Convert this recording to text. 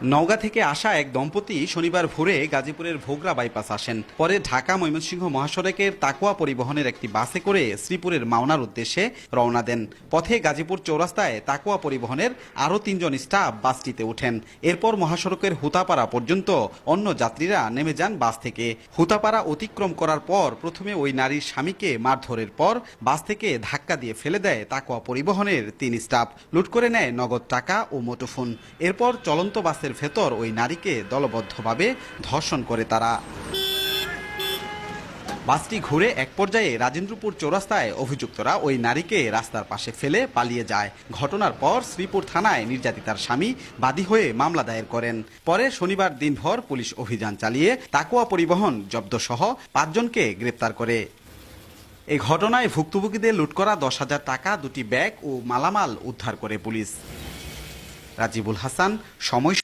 নওগাঁ থেকে আসা এক দম্পতি শনিবার ভোরে গাজীপুরের ভোগড়া বাইপাস আসেন। পরে ঢাকা ময়মনসিংহ মহাসড়কের তাকুয়া পরিবহনের একটি বাসে করে শ্রীপুরের মাওনার উদ্দেশ্যে রওনা দেন। পথে গাজীপুর চৌরাস্তায় তাকুয়া পরিবহনের আরও ৩ জন স্টাফ বাসটিতে ওঠেন। এরপর মহাসড়কের হুতাপাড়া পর্যন্ত অন্য যাত্রীরা নেমে যান বাস থেকে। হুতাপাড়া অতিক্রম করার পর প্রথমে ওই নারীর স্বামীকে মারধরের পর বাস থেকে ধাক্কা দিয়ে ফেলে দেয় তাকুয়া পরিবহনের ৩ স্টাফ। লুট করে নেয় নগদ টাকা ও মুঠোফোন। এরপর চলন্ত বাসের ভেতর ওই নারীকে দলবদ্ধভাবে ধর্ষণ করে তারা। বাসটি ঘুরে এক পর্যায়ে রাজেন্দ্রপুর চৌরাস্তায় অভিযুক্তরা ওই নারীকে রাস্তার পাশে ফেলে পালিয়ে যায়। ঘটনার পর শ্রীপুর থানায় নির্যাতিতার স্বামী বাদী হয়ে মামলা দায়ের করেন। পরে শনিবার দিনভর পুলিশ অভিযান চালিয়ে তাকুয়া পরিবহন জব্দসহ ৫ জনকে গ্রেপ্তার করে। এই ঘটনায় ভুক্তভোগীদের লুট করা ১০,০০০ টাকা, ২টি ব্যাগ ও মালামাল উদ্ধার করে পুলিশ। রাজিবুল হাসান, সময়।